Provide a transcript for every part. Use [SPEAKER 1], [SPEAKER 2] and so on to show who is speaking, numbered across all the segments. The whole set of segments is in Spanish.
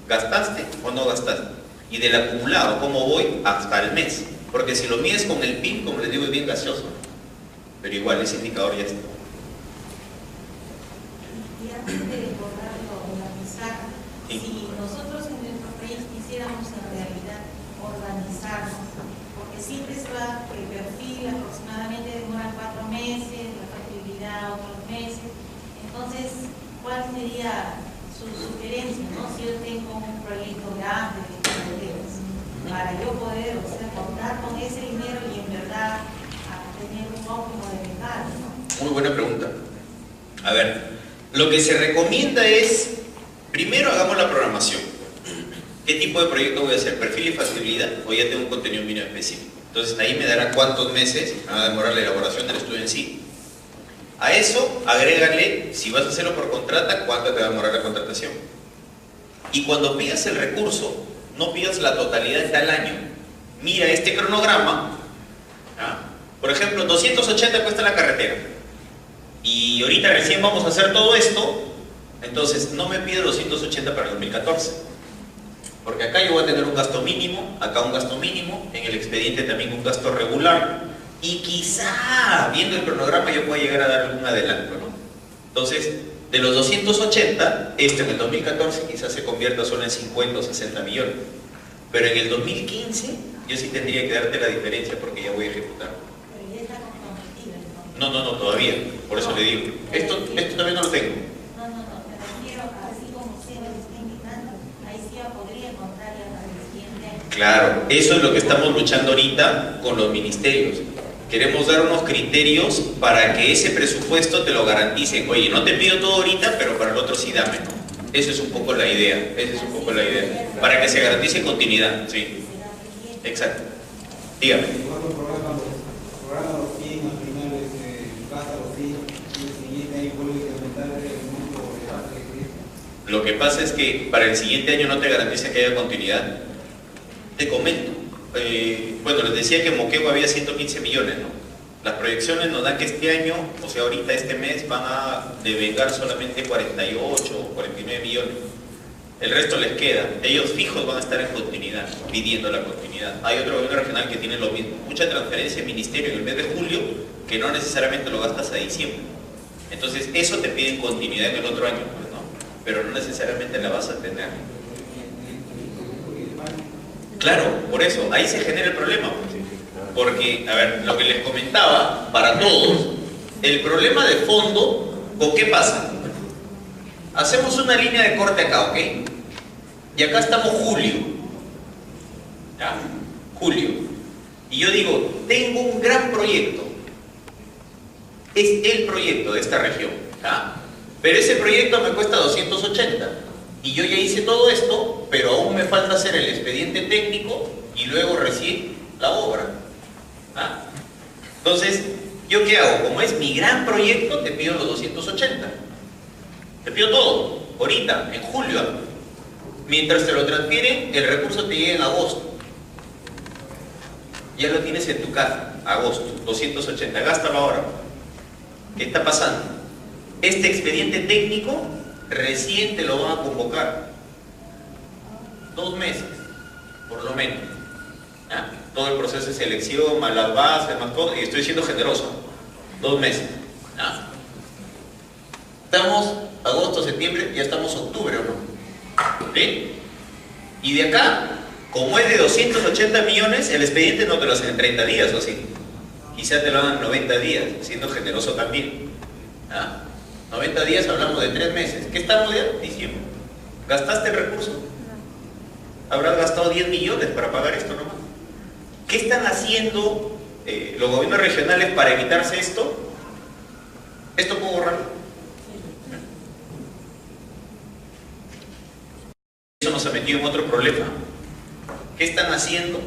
[SPEAKER 1] ¿Gastaste o no gastaste? Y del acumulado, ¿cómo voy? Hasta el mes. Porque si lo mides con el PIB, como les digo, es bien gaseoso. Pero igual, ese indicador ya está.
[SPEAKER 2] Y antes de abordarlo, organizar,
[SPEAKER 1] Sí.
[SPEAKER 2] si nosotros en nuestro país quisiéramos en realidad organizarnos, porque siempre se va el perfil, aproximadamente demora 4 meses, la factibilidad otros meses, entonces, ¿cuál sería su sugerencia, ¿no? Si yo tengo un proyecto grande de carreteras, para yo poder, o sea, contar con ese dinero y en verdad tener un óptimo de mercado, ¿no?
[SPEAKER 1] Muy buena pregunta. A ver, lo que se recomienda es, primero hagamos la programación. ¿Qué tipo de proyecto voy a hacer? ¿Perfil y factibilidad? O ya tengo un contenido mínimo específico. Entonces ahí me dará cuántos meses va a demorar la elaboración del estudio en sí. A eso, agrégale, si vas a hacerlo por contrata, cuánto te va a demorar la contratación. Y cuando pidas el recurso, no pidas la totalidad de tal año. Mira este cronograma. ¿Ah? Por ejemplo, 280 cuesta la carretera. Y ahorita recién vamos a hacer todo esto. Entonces, no me pides 280 para el 2014. Porque acá yo voy a tener un gasto mínimo, acá un gasto mínimo, en el expediente también un gasto regular. Y quizá, viendo el cronograma, yo pueda llegar a dar algún adelanto, ¿no? Entonces, de los 280, en el 2014 quizás se convierta solo en 50 o 60 millones. Pero en el 2015, yo sí tendría que darte la diferencia porque ya voy a ejecutar.
[SPEAKER 2] Pero ya está comprometida, ¿no?
[SPEAKER 1] No, todavía. Por eso le digo. Esto también no lo tengo.
[SPEAKER 2] No, me refiero a así como se lo está indicando, ahí sí ya podría encontrar ya para el siguiente año.
[SPEAKER 1] Claro, eso es lo que estamos luchando ahorita con los ministerios. Queremos dar unos criterios para que ese presupuesto te lo garanticen. Oye, no te pido todo ahorita, pero para el otro sí dame, ¿no? Esa es un poco la idea. Para que se garantice continuidad, sí. Exacto. Dígame.
[SPEAKER 3] Cuando programa los fin, al final gasta los fin, y el siguiente año vuelve a incrementar el monto de gasto que existe.
[SPEAKER 1] Lo que pasa es que para el siguiente año no te garantiza que haya continuidad. Te comento. Bueno, les decía que en Moquegua había 115 millones, ¿no? Las proyecciones nos dan que este año, o sea, ahorita este mes, van a devengar solamente 48 o 49 millones. El resto les queda. Ellos fijos van a estar en continuidad, pidiendo la continuidad. Hay otro gobierno regional que tiene lo mismo. Mucha transferencia del ministerio en el mes de julio, que no necesariamente lo gastas a diciembre. Entonces, eso te pide continuidad en el otro año, pues, ¿no? Pero no necesariamente la vas a tener. Claro, por eso, ahí se genera el problema. Porque, a ver, lo que les comentaba, para todos, el problema de fondo, ¿con qué pasa? Hacemos una línea de corte acá, ¿ok? Y acá estamos julio. ¿Ya? Julio. Y yo digo, tengo un gran proyecto. Es el proyecto de esta región. ¿Ya? Pero ese proyecto me cuesta 280. Y yo ya hice todo esto, pero aún me falta hacer el expediente técnico y luego recién la obra. ¿Ah? Entonces, ¿yo qué hago? Como es mi gran proyecto, te pido los 280. Te pido todo, ahorita, en julio. Mientras te lo transfieren, el recurso te llega en agosto. Ya lo tienes en tu casa, agosto, 280, gástalo ahora. ¿Qué está pasando? Este expediente técnico recién te lo van a convocar. 2 meses, por lo menos. ¿Ah? Todo el proceso de selección, más las bases, más todo, y estoy siendo generoso. 2 meses. ¿Ah? Estamos agosto, septiembre, ya estamos octubre, ¿o no? ¿Sí? Y de acá, como es de 280 millones, el expediente no te lo hacen en 30 días, ¿o sí? Quizá te lo hagan en 90 días, siendo generoso también. ¿Ah? 90 días hablamos de 3 meses. ¿Qué estamos ya? Diciembre. ¿Gastaste el recurso? Habrás gastado 10 millones para pagar esto nomás. ¿Qué están haciendo los gobiernos regionales para evitarse esto? ¿Esto puedo borrarlo? Eso nos ha metido en otro problema. ¿Qué están haciendo?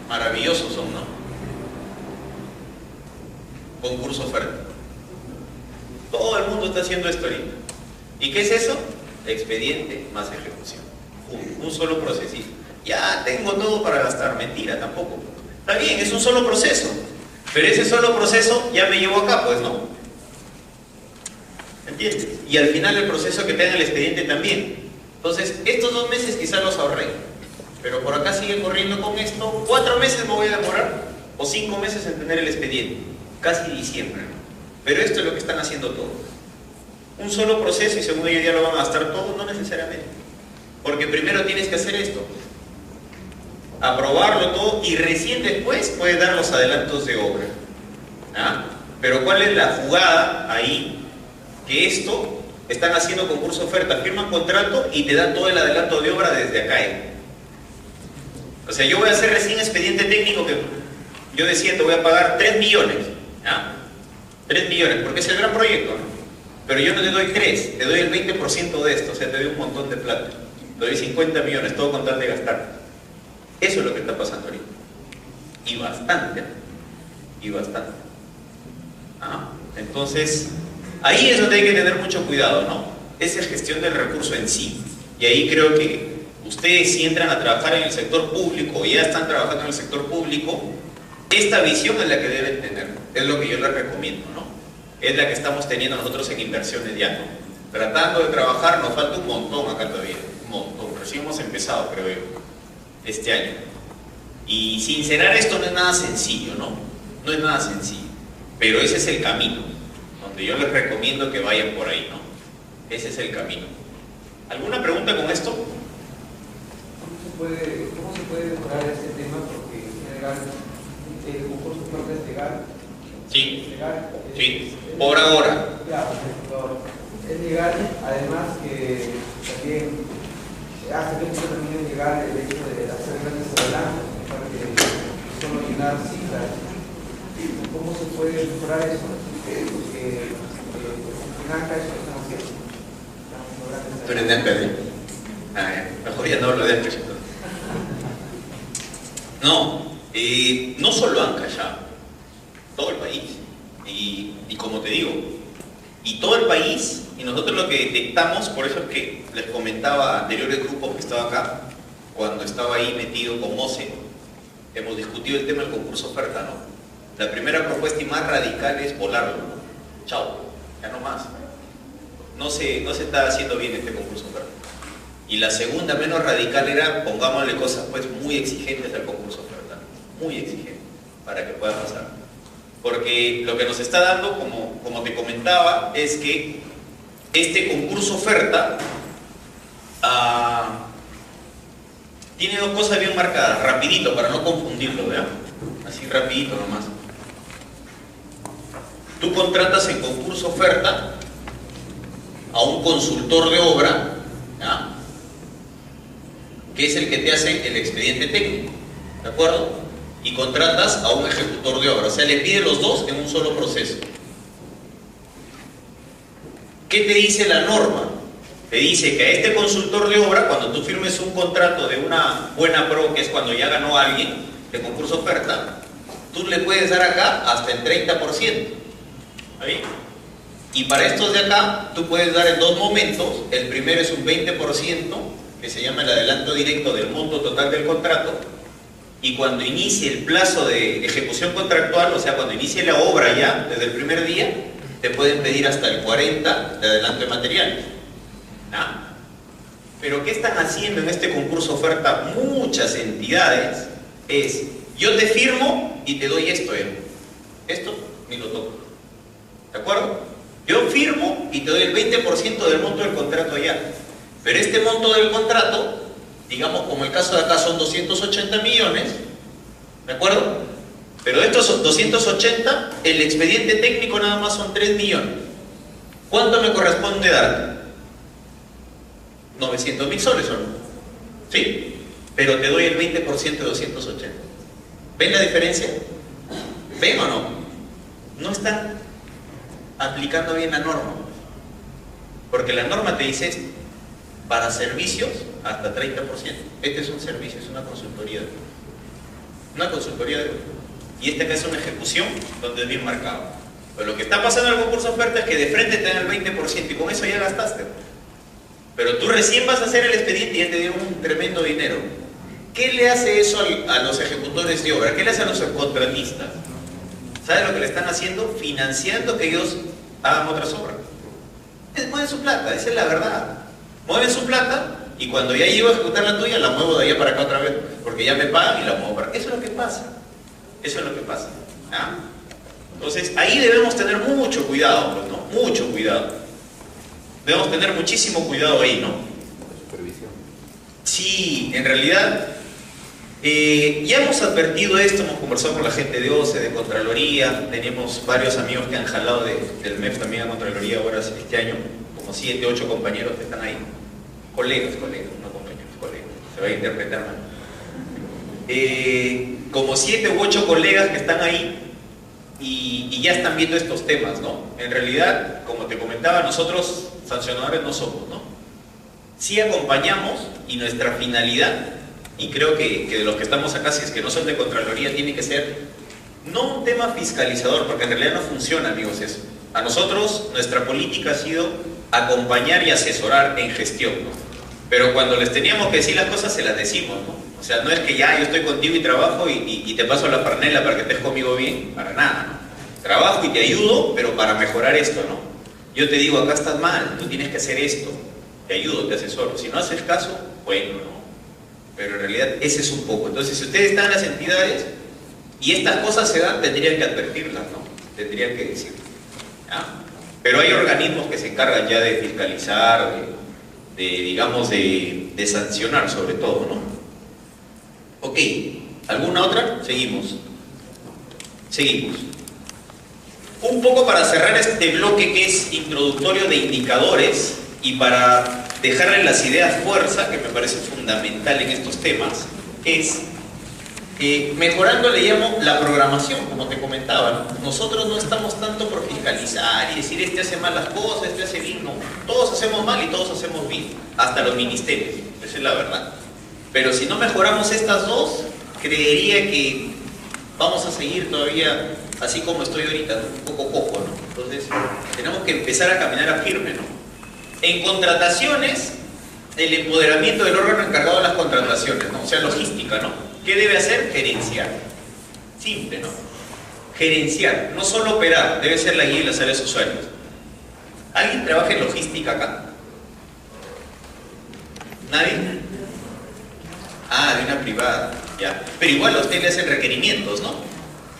[SPEAKER 1] Maravillosos son, ¿no? Concurso oferta. Todo el mundo está haciendo esto ahorita. ¿Y qué es eso? Expediente más ejecución. Un solo procesito. Ya tengo todo para gastar. Mentira, tampoco. Está bien, es un solo proceso. Pero ese solo proceso ya me llevó acá, pues, ¿no? ¿Entiendes? y al final el proceso que te hagan el expediente también. Entonces, estos 2 meses quizás los ahorré, pero por acá sigue corriendo con esto, 4 meses me voy a demorar, o 5 meses en tener el expediente, casi diciembre, ¿no? Pero esto es lo que están haciendo todos. Un solo proceso y según ellos ya lo van a gastar todo, no necesariamente. Porque primero tienes que hacer esto, aprobarlo todo y recién después puedes dar los adelantos de obra. ¿Ah? Pero ¿cuál es la jugada ahí? Que esto, están haciendo concurso oferta, firman contrato y te dan todo el adelanto de obra desde acá. O sea, yo voy a hacer recién expediente técnico que yo decía te voy a pagar 3 millones. ¿Ah? 3 millones, porque es el gran proyecto, ¿no? Pero yo no te doy 3, te doy el 20% de esto, o sea, te doy un montón de plata. Te doy 50 millones, todo con tal de gastar. Eso es lo que está pasando ahorita. Y bastante. Y bastante. ¿Ah? Entonces, ahí es donde hay que tener mucho cuidado, ¿no? Esa es gestión del recurso en sí. Y ahí creo que ustedes, si entran a trabajar en el sector público o ya están trabajando en el sector público, esta visión es la que deben tener. Es lo que yo les recomiendo, ¿no? Es la que estamos teniendo nosotros en inversiones ya, ¿no? Tratando de trabajar, nos falta un montón acá todavía. Un montón. Recién hemos empezado, creo yo, este año. Y sincerar esto no es nada sencillo, ¿no? No es nada sencillo. Pero ese es el camino, donde yo les recomiendo que vayan por ahí, ¿no? Ese es el camino. ¿Alguna pregunta con esto?
[SPEAKER 4] ¿Cómo se puede mejorar este tema? Porque en general el concurso es legal.
[SPEAKER 1] Sí.
[SPEAKER 4] Legal.
[SPEAKER 1] Sí. Por ahora.
[SPEAKER 4] Claro, es legal, además que también hace que también es legal el hecho de hacer grandes adelantos, para que solo llenar cifras. ¿Cómo se puede mejorar eso? Porque en ANCA eso estamos haciendo.
[SPEAKER 1] Tú eres de ANCA, ¿sí? Mejor ya no hablo de ANCA. No, no solo ANCA ya, todo el país. Y como te digo, y todo el país, y nosotros lo que detectamos, por eso es que les comentaba a anteriores grupos que estaba acá, cuando estaba ahí metido con MOCE, hemos discutido el tema del concurso oferta, ¿no? La primera propuesta y más radical es volarlo, ¿no? Chao, ya no más. No se está haciendo bien este concurso oferta. Y la segunda, menos radical, era pongámosle cosas pues muy exigentes al concurso oferta, muy exigentes, para que pueda pasar. Porque lo que nos está dando, como te comentaba, es que este concurso oferta tiene 2 cosas bien marcadas, rapidito, para no confundirlo, ¿vean? Así rapidito nomás. Tú contratas en concurso oferta a un consultor de obra, ¿ya? Que es el que te hace el expediente técnico, ¿de acuerdo? Y contratas a un ejecutor de obra, o sea, le pide los dos en un solo proceso. ¿Qué te dice la norma? Te dice que a este consultor de obra, cuando tú firmes un contrato de una buena pro, que es cuando ya ganó alguien de concurso oferta, tú le puedes dar acá hasta el 30%. ¿Está bien? Y para estos de acá, tú puedes dar en 2 momentos. El primero es un 20%, que se llama el adelanto directo del monto total del contrato. Y cuando inicie el plazo de ejecución contractual, o sea, cuando inicie la obra ya, desde el primer día, te pueden pedir hasta el 40% de adelanto de materiales. ¿Ah? Pero ¿qué están haciendo en este concurso oferta muchas entidades? Es, yo te firmo y te doy esto, esto ni lo toco. ¿De acuerdo? Yo firmo y te doy el 20% del monto del contrato ya. Pero este monto del contrato, digamos como el caso de acá son 280 millones, ¿de acuerdo? Pero de estos 280, el expediente técnico nada más son 3 millones. ¿Cuánto me corresponde dar? 900.000 soles, ¿o no? ¿Sí? Pero te doy el 20% de 280. ¿Ven la diferencia? ¿Ven o no? No están aplicando bien la norma. Porque la norma te dice esto. Para servicios, hasta 30%. Este es un servicio, es una consultoría de una consultoría de y este acá es una ejecución donde es bien marcado. Pero lo que está pasando en el concurso oferta es que de frente te dan el 20% y con eso ya gastaste. Pero tú recién vas a hacer el expediente y ya te dieron un tremendo dinero. ¿Qué le hace eso a los ejecutores de obra? ¿Qué le hace a los contratistas? ¿Sabes lo que le están haciendo? Financiando que ellos hagan otras obras. Mueven su plata, esa es la verdad. Mueven su plata y cuando ya llego a ejecutar la tuya, la muevo de allá para acá otra vez, porque ya me pagan y la muevo para acá. Eso es lo que pasa. Eso es lo que pasa. ¿Ah? Entonces, ahí debemos tener mucho cuidado, pues, ¿no? Mucho cuidado. Debemos tener muchísimo cuidado ahí, ¿no?
[SPEAKER 4] Supervisión.
[SPEAKER 1] Sí, en realidad, ya hemos advertido esto, hemos conversado con la gente de OCE, de Contraloría, tenemos varios amigos que han jalado del MEF también a Contraloría ahora este año, como 7, 8 compañeros que están ahí. Colegas, no compañeros, colegas, se va a interpretar mal. Como 7 u 8 colegas que están ahí y ya están viendo estos temas, ¿no? En realidad, como te comentaba, nosotros sancionadores no somos, ¿no? Sí acompañamos y nuestra finalidad, y creo que de los que estamos acá, si es que no son de Contraloría, tiene que ser no un tema fiscalizador, porque en realidad no funciona, amigos, eso. A nosotros, nuestra política ha sido acompañar y asesorar en gestión, ¿no? Pero cuando les teníamos que decir las cosas, se las decimos, ¿no? O sea, no es que ya yo estoy contigo y trabajo y te paso la parnela para que estés conmigo bien, para nada, ¿no? Trabajo y te ayudo, pero para mejorar esto, ¿no? Yo te digo, acá estás mal, tú tienes que hacer esto, te ayudo, te asesoro. Si no haces caso, bueno, ¿no? Pero en realidad ese es un poco. Entonces, si ustedes están en las entidades y estas cosas se dan, tendrían que advertirlas, ¿no? Tendrían que decir, ¿ya? Pero hay organismos que se encargan ya de fiscalizar, digamos, de sancionar sobre todo, ¿no? Ok, ¿alguna otra? Seguimos. Seguimos. Un poco para cerrar este bloque que es introductorio de indicadores y para dejarle las ideas fuerza, que me parece fundamental en estos temas, es mejorando, le llamo, la programación, como te comentaba, ¿no? Nosotros no estamos tanto por fiscalizar y decir este hace mal las cosas, este hace bien, no. Todos hacemos mal y todos hacemos bien, hasta los ministerios, esa es la verdad. Pero si no mejoramos estas dos, creería que vamos a seguir todavía así como estoy ahorita, un poco cojo, ¿no? Entonces, tenemos que empezar a caminar a firme, ¿no? En contrataciones, el empoderamiento del órgano encargado de las contrataciones, ¿no? O sea, logística, ¿no? ¿Qué debe hacer? Gerenciar. Simple, ¿no? Gerenciar, no solo operar, debe ser la guía y las áreas usuarios. ¿Alguien trabaja en logística acá? ¿Nadie? Ah, de una privada, ya. Pero igual a usted le hacen requerimientos, ¿no?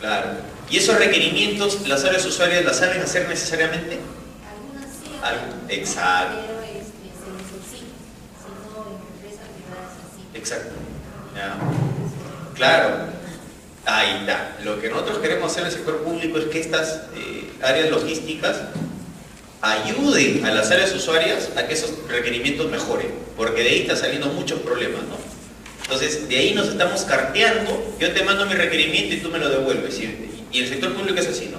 [SPEAKER 1] Claro. ¿Y esos requerimientos las áreas usuarias las saben hacer necesariamente?
[SPEAKER 2] Algunas sí,
[SPEAKER 1] exacto.
[SPEAKER 2] pero se necesita, si no en empresas privadas así.
[SPEAKER 1] Exacto. Ya. Claro. Ahí está. Lo que nosotros queremos hacer en el sector público es que estas áreas logísticas ayuden a las áreas usuarias a que esos requerimientos mejoren, porque de ahí están saliendo muchos problemas, ¿no? Entonces, de ahí nos estamos carteando, yo te mando mi requerimiento y tú me lo devuelves. Y el sector público es así, ¿no?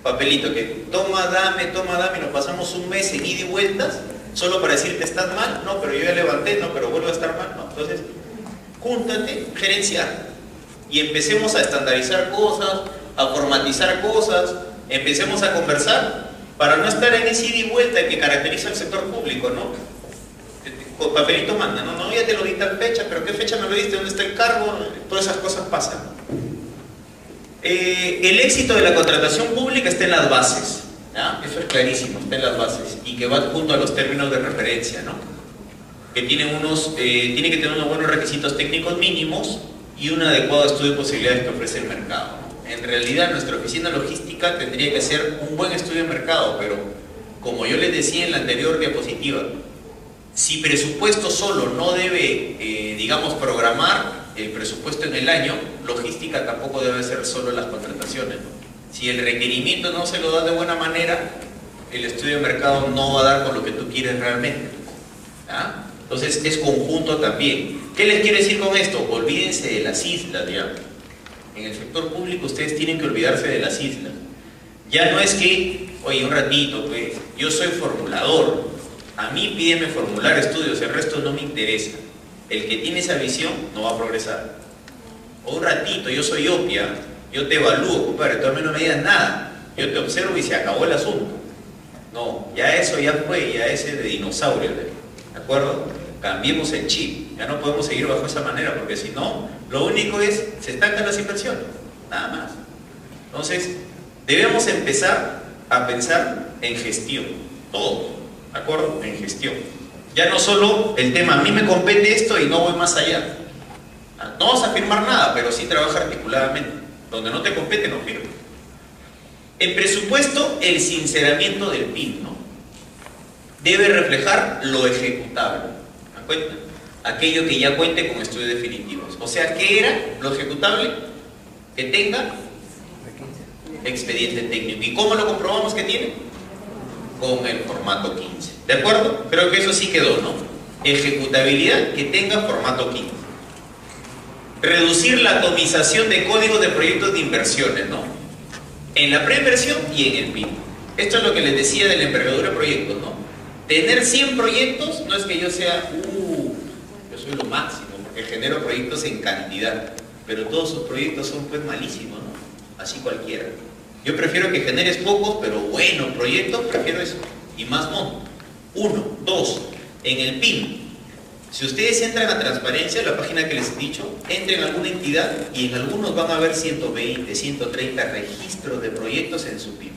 [SPEAKER 1] Papelito que toma, dame, y nos pasamos un mes en ida y vueltas, solo para decirte estás mal, no, pero yo ya levanté, no, pero vuelvo a estar mal, no. Entonces, júntate, gerenciar, y empecemos a estandarizar cosas, a formatizar cosas, empecemos a conversar, para no estar en ese ida y vuelta que caracteriza al sector público, ¿no? Papelito manda, no, ya te lo di tal fecha, pero ¿qué fecha me lo diste? ¿Dónde está el cargo? Todas esas cosas pasan. El éxito de la contratación pública está en las bases, ¿ya? Eso es clarísimo, está en las bases, y que va junto a los términos de referencia, ¿no? Que tiene que tener unos buenos requisitos técnicos mínimos y un adecuado estudio de posibilidades que ofrece el mercado, ¿no? En realidad, nuestra oficina logística tendría que ser un buen estudio de mercado, pero como yo les decía en la anterior diapositiva, si presupuesto solo no debe, digamos, programar el presupuesto en el año, logística tampoco debe ser solo las contrataciones, ¿no? Si el requerimiento no se lo da de buena manera, el estudio de mercado no va a dar con lo que tú quieres realmente, ¿ya? Entonces es conjunto también. ¿Qué les quiero decir con esto? Olvídense de las islas, ya. En el sector público ustedes tienen que olvidarse de las islas. Ya no es que, oye, un ratito, pues, yo soy formulador. A mí pídeme formular estudios, el resto no me interesa. El que tiene esa visión no va a progresar. O un ratito, yo soy opia, yo te evalúo, compadre, tú a mí no me digas nada. Yo te observo y se acabó el asunto. No, ya eso ya fue, ya ese de dinosaurio, ¿de acuerdo? Cambiemos el chip, ya no podemos seguir bajo esa manera, porque si no, lo único es, se estancan las inversiones, nada más. Entonces, debemos empezar a pensar en gestión, todo. ¿de acuerdo? En gestión. Ya no solo el tema, a mí me compete esto y no voy más allá. No vas a firmar nada, pero sí trabaja articuladamente. Donde no te compete, no firma. En presupuesto, el sinceramiento del PIB, ¿no? Debe reflejar lo ejecutable. ¿Me cuenta? Aquello que ya cuente con estudios definitivos. O sea, ¿qué era lo ejecutable? Que tenga expediente técnico. ¿Y cómo lo comprobamos que tiene? Con el formato 15. ¿De acuerdo? Creo que eso sí quedó, ¿no? Ejecutabilidad que tenga formato 15. Reducir la atomización de códigos de proyectos de inversiones, ¿no? En la preinversión y en el PIB. Esto es lo que les decía de la envergadura de proyectos, ¿no? Tener 100 proyectos no es que yo sea, yo soy lo máximo, porque genero proyectos en cantidad, pero todos sus proyectos son pues malísimos, ¿no? Así cualquiera. Yo prefiero que generes pocos, pero buenos proyectos, prefiero eso. Y más monto. 1, 2. En el PIB, si ustedes entran a transparencia, la página que les he dicho, entren a alguna entidad y en algunos van a ver 120, 130 registros de proyectos en su PIB.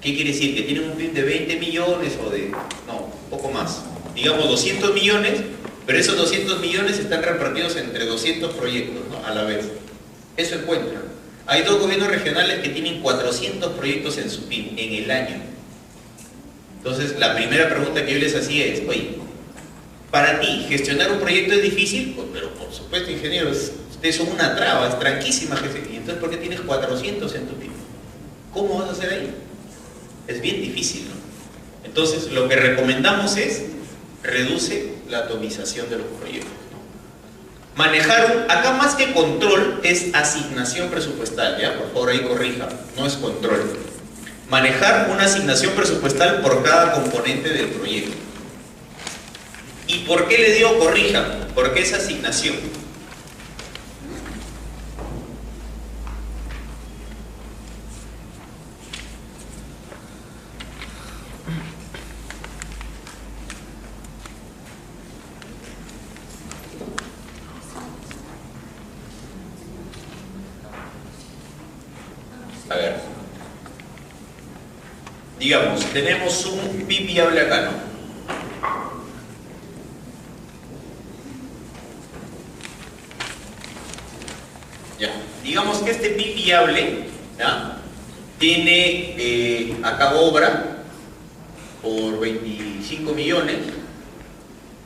[SPEAKER 1] ¿Qué quiere decir? Que tienen un PIB de 20 millones o de... no, un poco más. Digamos 200 millones, pero esos 200 millones están repartidos entre 200 proyectos, ¿no? A la vez. Eso encuentran. Hay 2 gobiernos regionales que tienen 400 proyectos en su PIB en el año. Entonces, la primera pregunta que yo les hacía es, oye, para ti, ¿gestionar un proyecto es difícil? Pues, pero por supuesto, ingenieros, ustedes son una traba, es tranquísima gestión. ¿Y entonces por qué tienes 400 en tu PIB? ¿Cómo vas a hacer ahí? Es bien difícil, ¿no? Entonces, lo que recomendamos es, reduce la atomización de los proyectos, ¿no? Manejar, acá más que control, es asignación presupuestal, ¿ya? Por favor, ahí corrija, no es control. Manejar una asignación presupuestal por cada componente del proyecto. ¿Y por qué le digo corrija? Porque es asignación. A ver. Digamos, tenemos un PIB viable acá, ¿no? Ya. Digamos que este PIB viable, ¿ya? Tiene acá obra por 25 millones,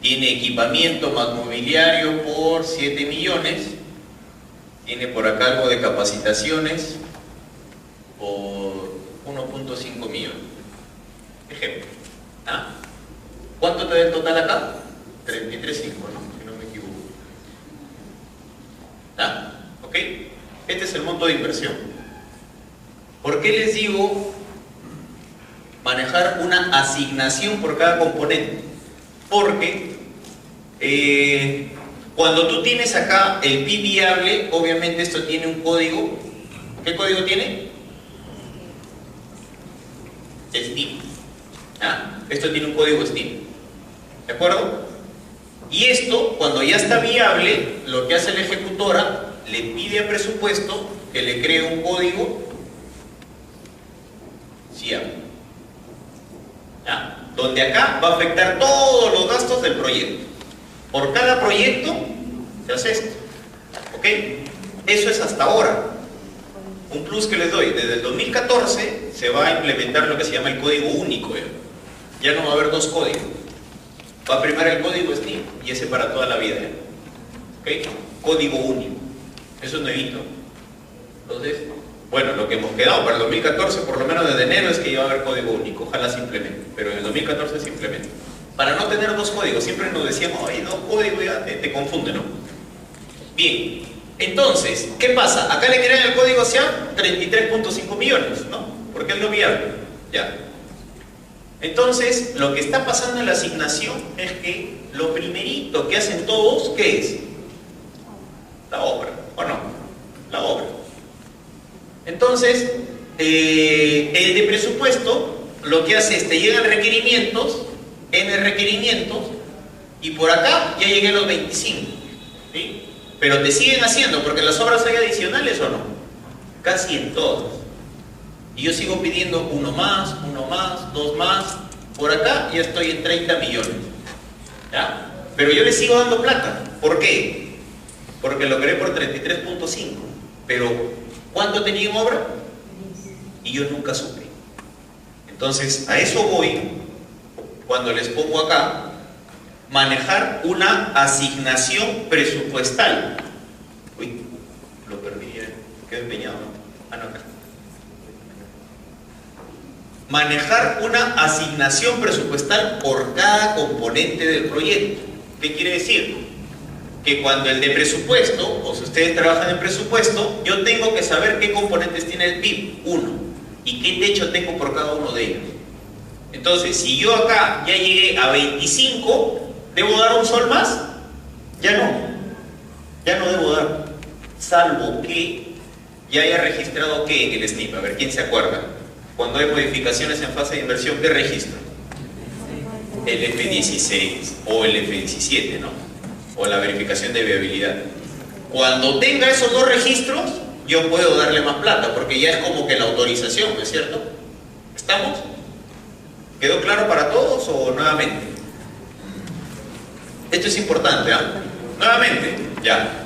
[SPEAKER 1] tiene equipamiento más mobiliario por 7 millones, tiene por acá algo de capacitaciones por 1.5 millones. Ejemplo. ¿Ah? ¿Cuánto te da el total acá? 33.5, ¿no? Si no me equivoco. ¿Ah? ¿Ok? Este es el monto de inversión. ¿Por qué les digo manejar una asignación por cada componente? Porque cuando tú tienes acá el PIB viable, obviamente esto tiene un código. ¿Qué código tiene? STIM. ¿Ah? Esto tiene un código STIM. ¿De acuerdo? Y esto, cuando ya está viable, lo que hace la ejecutora, le pide a presupuesto que le cree un código CIAP. ¿Ya? Donde acá va a afectar todos los gastos del proyecto. Por cada proyecto se hace esto. ¿Ok? Eso es hasta ahora. Un plus que les doy, desde el 2014 se va a implementar lo que se llama el código único. Ya no va a haber 2 códigos. Va a primar el código STIM y ese para toda la vida. ¿Ok? Código único. Eso es nuevito. Entonces, bueno, lo que hemos quedado para el 2014, por lo menos desde enero, es que ya va a haber código único. Ojalá se implemente, pero en el 2014 se implementa. Para no tener 2 códigos, siempre nos decíamos, oye, 2 códigos ya te confunde, ¿no? Bien, entonces, ¿qué pasa? Acá le crean el código SIAP 33.5 millones, ¿no? Porque es lo viable. Ya. Entonces, lo que está pasando en la asignación es que lo primerito que hacen todos, ¿qué es? La obra, ¿o no? La obra. Entonces, el de presupuesto lo que hace es te llegan requerimientos, N requerimientos, y por acá ya llegué a los 25, ¿sí? Pero te siguen haciendo, porque las obras hay adicionales o no, casi en todas. Y yo sigo pidiendo uno más, 2 más, Por acá ya estoy en 30 millones. ¿Ya? Pero yo le sigo dando plata. ¿Por qué? Porque lo creé por 33.5. Pero, ¿cuánto tenía en obra? Y yo nunca supe. Entonces, a eso voy cuando les pongo acá, manejar una asignación presupuestal. Uy, lo perdí, quedó empeñado, ¿no? Ah, no, acá. Manejar una asignación presupuestal por cada componente del proyecto. ¿Qué quiere decir? Que cuando el de presupuesto, o si ustedes trabajan en presupuesto, yo tengo que saber qué componentes tiene el PIB, uno, y qué techo tengo por cada uno de ellos. Entonces, si yo acá ya llegué a 25, ¿debo dar un sol más? Ya no debo dar, salvo que ya haya registrado ¿qué en el SNIP? A ver, ¿quién se acuerda? Cuando hay modificaciones en fase de inversión, ¿qué registro? El F16 o el F17, ¿no? O la verificación de viabilidad. Cuando tenga esos dos registros, yo puedo darle más plata, porque ya es como que la autorización, ¿no es cierto? ¿Estamos? ¿Quedó claro para todos o nuevamente? Esto es importante, ¿ah? Nuevamente, ya.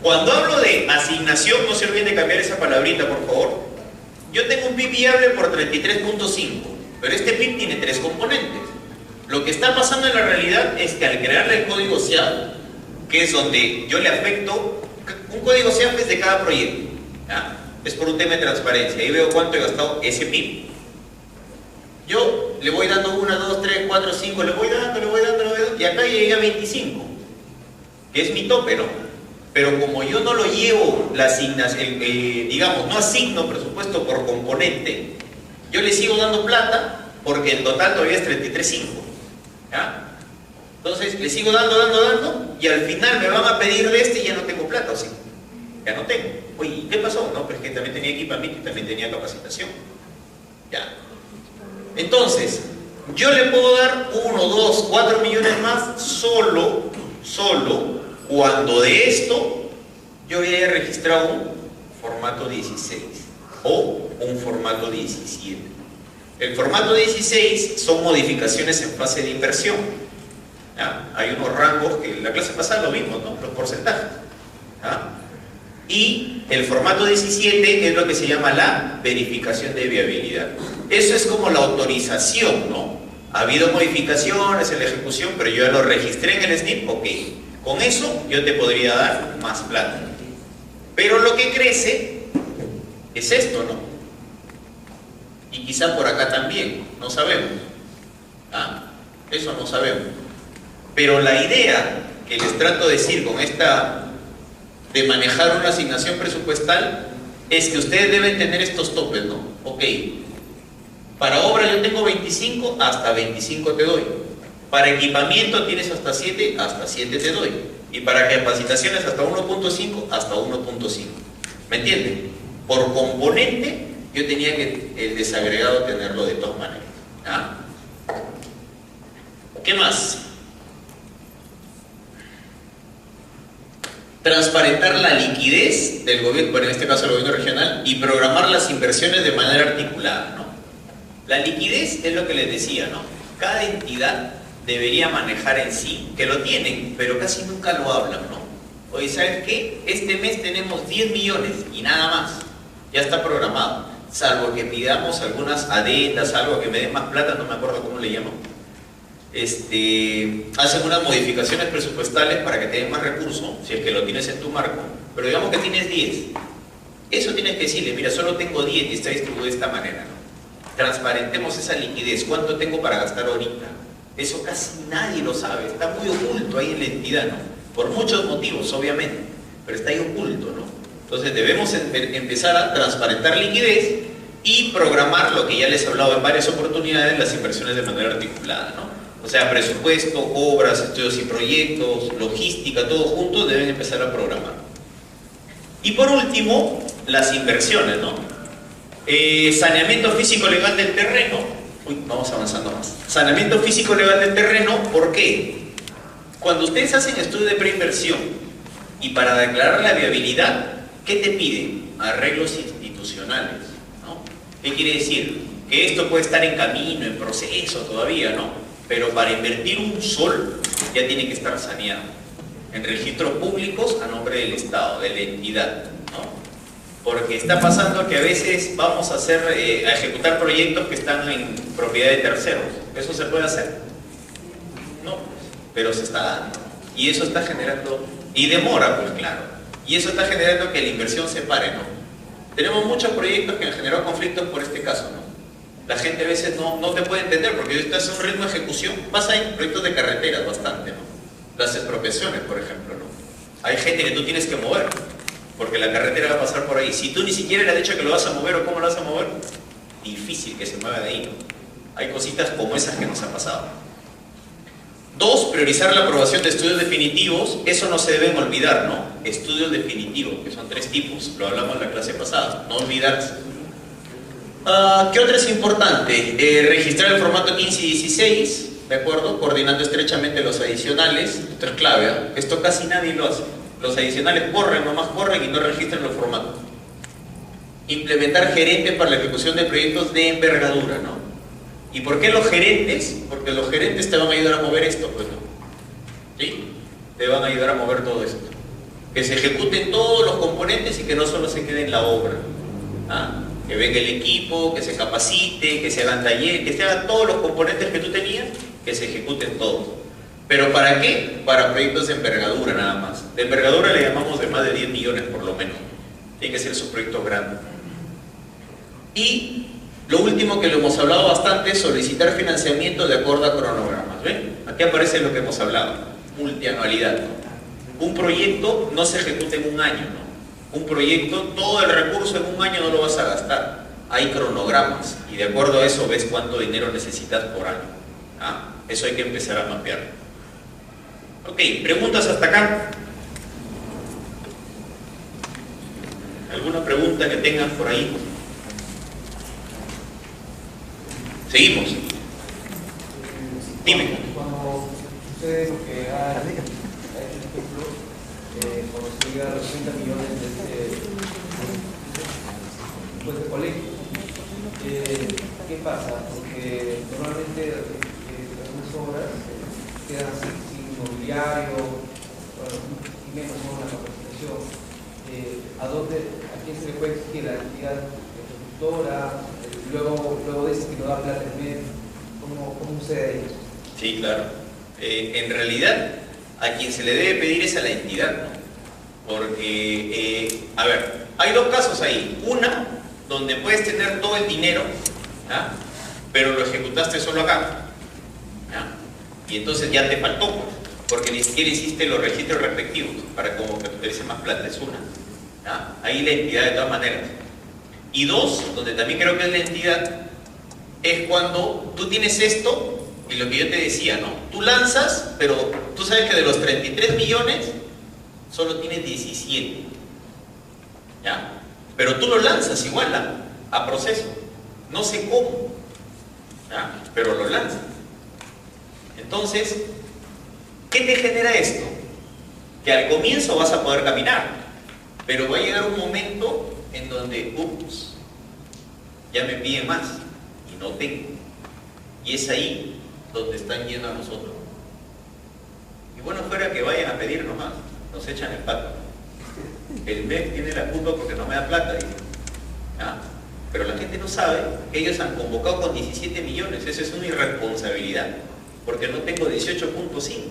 [SPEAKER 1] Cuando hablo de asignación, no se olviden de cambiar esa palabrita, por favor. Yo tengo un PIB viable por 33.5, pero este PIB tiene 3 componentes. Lo que está pasando en la realidad es que al crearle el código SEAP, que es donde yo le afecto, un código SEAP es de cada proyecto, ¿ya? Es por un tema de transparencia, ahí veo cuánto he gastado ese PIB. Yo le voy dando 1, 2, 3, 4, 5, le voy dando, y acá llegué a 25, que es mi tope, ¿no? Pero como yo no lo llevo, la asignación, digamos, no asigno presupuesto por componente, yo le sigo dando plata, porque el total todavía es 33.5, ¿ya? Entonces le sigo dando, y al final me van a pedir de este y ya no tengo plata, ¿o sí? Ya no tengo. Oye, ¿qué pasó? No, pero es que también tenía equipamiento y también tenía capacitación. Ya. Entonces, yo le puedo dar 1, 2, 4 millones más solo cuando de esto yo haya registrado un formato 16 o un formato 17. El formato 16 son modificaciones en fase de inversión. ¿Ya? Hay unos rangos que en la clase pasada lo vimos, ¿no? Los porcentajes. ¿Ya? Y el formato 17 es lo que se llama la verificación de viabilidad. Eso es como la autorización, ¿no? Ha habido modificaciones en la ejecución, pero yo ya lo registré en el SNIP, ok. Con eso yo te podría dar más plata. Pero lo que crece es esto, ¿no? Y quizá por acá también, no sabemos. ¿Ah? Eso no sabemos. Pero la idea que les trato de decir con esta de manejar una asignación presupuestal es que ustedes deben tener estos topes, ¿no? Ok, para obra yo tengo 25, hasta 25 te doy. Para equipamiento tienes hasta 7, hasta 7 te doy. Y para capacitaciones hasta 1.5, hasta 1.5. ¿Me entienden? Por componente yo tenía que el desagregado tenerlo de todas maneras. ¿Ah? ¿Qué más? Transparentar la liquidez del gobierno, bueno, en este caso el gobierno regional, y programar las inversiones de manera articulada, ¿no? La liquidez es lo que les decía, ¿no? Cada entidad debería manejar en sí, que lo tienen, pero casi nunca lo hablan, ¿no? Oye, ¿sabes qué? Este mes tenemos 10 millones y nada más. Ya está programado. Salvo que pidamos algunas adendas, algo que me den más plata, no me acuerdo cómo le llaman. Hacen unas modificaciones presupuestales para que te den más recursos, si es que lo tienes en tu marco, pero digamos que tienes 10. Eso tienes que decirle, mira, solo tengo 10 y está distribuido de esta manera, ¿no? Transparentemos esa liquidez. ¿Cuánto tengo para gastar ahorita? Eso casi nadie lo sabe, está muy oculto ahí en la entidad, ¿no? Por muchos motivos, obviamente, pero está ahí oculto, ¿no? Entonces debemos empezar a transparentar liquidez y programar lo que ya les he hablado en varias oportunidades, las inversiones de manera articulada, ¿no? O sea, presupuesto, obras, estudios y proyectos, logística, todo junto, deben empezar a programar. Y por último, las inversiones, ¿no? Saneamiento físico legal del terreno. Uy, vamos avanzando más. Saneamiento físico legal del terreno, ¿por qué? Cuando ustedes hacen estudio de preinversión y para declarar la viabilidad, ¿qué te piden? Arreglos institucionales, ¿no? ¿Qué quiere decir? que esto puede estar en camino, en proceso todavía, ¿no? Pero para invertir un sol ya tiene que estar saneado en registros públicos a nombre del Estado, de la entidad, ¿no? Porque está pasando que a veces vamos a ejecutar proyectos que están en propiedad de terceros. ¿Eso se puede hacer? No, pero se está dando. Y eso está generando, y demora, pues claro, y eso está generando que la inversión se pare, ¿no? Tenemos muchos proyectos que han generado conflictos por este caso, ¿no? La gente a veces no te puede entender porque estás en un ritmo de ejecución. Pasa en proyectos de carreteras bastante, ¿no? Las expropiaciones, por ejemplo, ¿no? Hay gente que tú tienes que mover porque la carretera va a pasar por ahí. Si tú ni siquiera le has dicho que lo vas a mover o cómo lo vas a mover, difícil que se mueva de ahí, ¿no? Hay cositas como esas que nos han pasado. 2, priorizar la aprobación de estudios definitivos. Eso no se deben olvidar, ¿no? Estudios definitivos, que son 3 tipos. Lo hablamos en la clase pasada. No olvidarse. ¿Qué otro es importante? Registrar el formato 15 y 16, ¿de acuerdo? Coordinando estrechamente los adicionales. Esto es clave, ¿eh? Esto casi nadie lo hace. Los adicionales nomás corren y no registran los formatos. Implementar gerentes para la ejecución de proyectos de envergadura, ¿no? ¿Y por qué los gerentes? Porque los gerentes te van a ayudar a mover esto, pues, ¿no? ¿Sí? Te van a ayudar a mover todo esto. Que se ejecuten todos los componentes y que no solo se quede en la obra. ¿Ah? Que venga el equipo, que se capacite, que se hagan talleres, que se hagan todos los componentes que tú tenías, que se ejecuten todos. ¿Pero para qué? Para proyectos de envergadura nada más. De envergadura le llamamos de más de 10 millones por lo menos. Tiene que ser su proyecto grande. Y lo último que lo hemos hablado bastante es solicitar financiamiento de acuerdo a cronogramas. ¿Ven? Aquí aparece lo que hemos hablado. Multianualidad, ¿no? Un proyecto no se ejecuta en un año, ¿no? Un proyecto, todo el recurso en un año no lo vas a gastar. Hay cronogramas y de acuerdo a eso ves cuánto dinero necesitas por año. ¿Ah? Eso hay que empezar a mapear. Ok, preguntas hasta acá. ¿Alguna pregunta que tengan por ahí? Seguimos. Dime.
[SPEAKER 4] Cuando sucede lo que ha hecho el ejemplo, cuando se llega a los 30 millones de colegio, ¿qué pasa? Porque normalmente algunas obras quedan sin mobiliario, y menos con una capacitación. ¿A quién se le puede exigir? ¿La entidad ejecutora? Luego dice que no da plata en medio. ¿Cómo sucede eso?
[SPEAKER 1] Sí, claro. En realidad, a quien se le debe pedir es a la entidad, ¿no? Porque, a ver, hay 2 casos ahí. Una, donde puedes tener todo el dinero, ¿ya? Pero lo ejecutaste solo acá, ¿ya? Y entonces ya te faltó, pues, porque ni siquiera hiciste los registros respectivos para como que te utilice más plata. Es una, ¿ya? Ahí la entidad de todas maneras. Y 2, donde también creo que es la entidad, es cuando tú tienes esto y lo que yo te decía, ¿no? Tú lanzas, pero tú sabes que de los 33 millones solo tienes 17, ¿ya? Pero tú lo lanzas igual a proceso, no sé cómo, ¿ya? Pero lo lanzas. Entonces, ¿qué te genera esto? Que al comienzo vas a poder caminar, pero va a llegar un momento en donde, ups, ya me piden más y no tengo. Y es ahí donde están yendo a nosotros. Y bueno, fuera que vayan a pedir nomás, nos echan el pato. El MEF tiene la culpa porque no me da plata, dice. ¿Ah? Pero la gente no sabe que ellos han convocado con 17 millones. Eso es una irresponsabilidad, porque no tengo 18.5.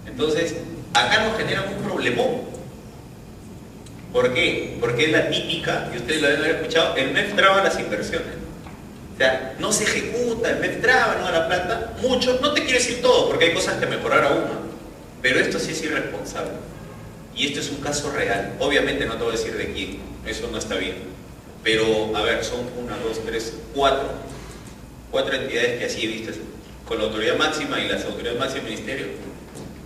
[SPEAKER 1] Entonces, acá nos generan un problemón. ¿Por qué? Porque es la típica, y ustedes lo deben haber escuchado, el MEF traba las inversiones. O sea, no se ejecuta, el MEF traba, no da la plata. Mucho, no te quiero decir todo, porque hay cosas que mejorar aún, ¿no? Pero esto sí es irresponsable. Y esto es un caso real. Obviamente no te voy a decir de quién, eso no está bien. Pero, a ver, son 1, 2, 3, 4 entidades que así he visto. Con la autoridad máxima y las autoridades máximas del ministerio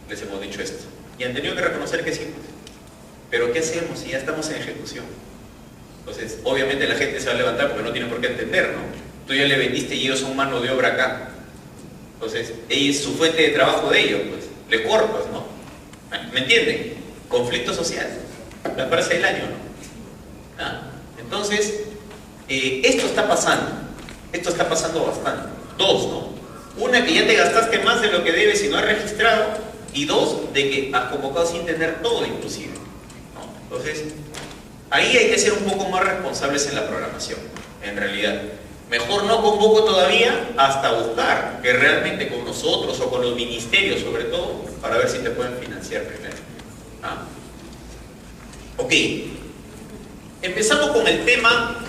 [SPEAKER 1] les hemos dicho esto. Y han tenido que reconocer que sí. Pero ¿qué hacemos si ya estamos en ejecución? Entonces, obviamente la gente se va a levantar porque no tiene por qué entender, ¿no? Tú ya le vendiste y ellos son mano de obra acá. Entonces, ella es su fuente de trabajo de ellos, pues. Le cortas, ¿no? ¿Me entienden? Conflicto social. Me parece el año, ¿no? ¿Ah? Entonces, esto está pasando. Esto está pasando bastante. Dos, ¿no? Una, que ya te gastaste más de lo que debes y no has registrado. Y dos, de que has convocado sin tener todo inclusive, ¿no? Entonces, ahí hay que ser un poco más responsables en la programación, en realidad. Mejor no convoco todavía hasta buscar que realmente con nosotros o con los ministerios sobre todo, para ver si te pueden financiar primero. ¿Ah? Ok. Empezamos con el tema.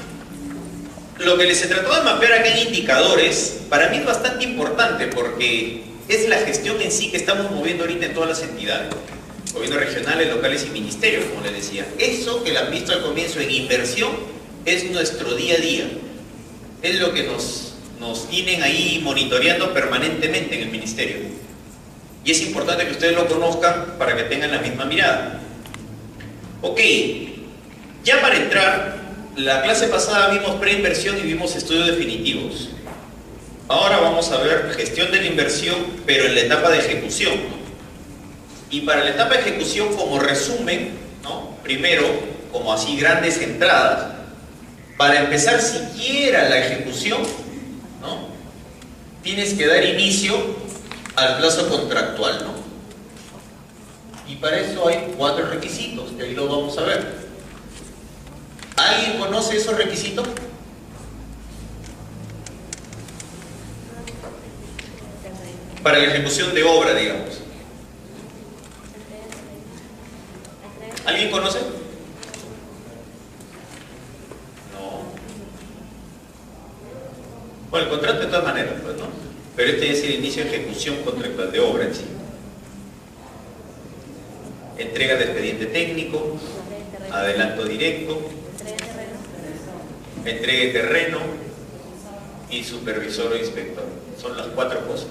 [SPEAKER 1] Lo que les he tratado de mapear acá en indicadores, para mí es bastante importante porque es la gestión en sí que estamos moviendo ahorita en todas las entidades, gobiernos regionales, locales y ministerios, como les decía. Eso que lo han visto al comienzo en inversión es nuestro día a día. Es lo que nos tienen ahí monitoreando permanentemente en el ministerio. Y es importante que ustedes lo conozcan para que tengan la misma mirada. Ok, ya para entrar, la clase pasada vimos preinversión y vimos estudios definitivos. Ahora vamos a ver gestión de la inversión, pero en la etapa de ejecución, ¿no? Y para la etapa de ejecución, como resumen, ¿no? Primero, como así grandes entradas, para empezar siquiera la ejecución, ¿no? Tienes que dar inicio al plazo contractual, ¿no? Y para eso hay 4 requisitos, que ahí lo vamos a ver. ¿Alguien conoce esos requisitos? Para la ejecución de obra, digamos. ¿Alguien conoce? No. Bueno, el contrato de todas maneras, pues, ¿no? Pero este es el inicio de ejecución contractual de obra en sí. Entrega de expediente técnico, adelanto directo, entrega de terreno y supervisor o inspector. Son las 4 cosas.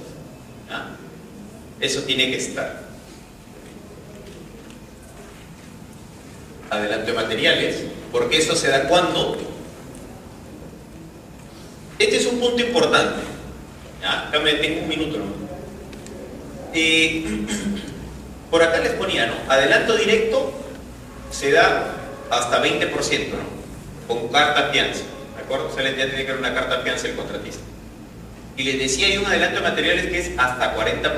[SPEAKER 1] ¿Ah? Eso tiene que estar. Adelanto de materiales, porque eso se da cuando. Este es un punto importante. ¿Ah? Acá me tengo un minuto, ¿no? Por acá les ponía, ¿no? Adelanto directo se da hasta 20%, ¿no? Con carta fianza, ¿de acuerdo? O sea, ya tiene que haber una carta fianza el contratista. Y les decía, hay un adelanto de materiales que es hasta 40%,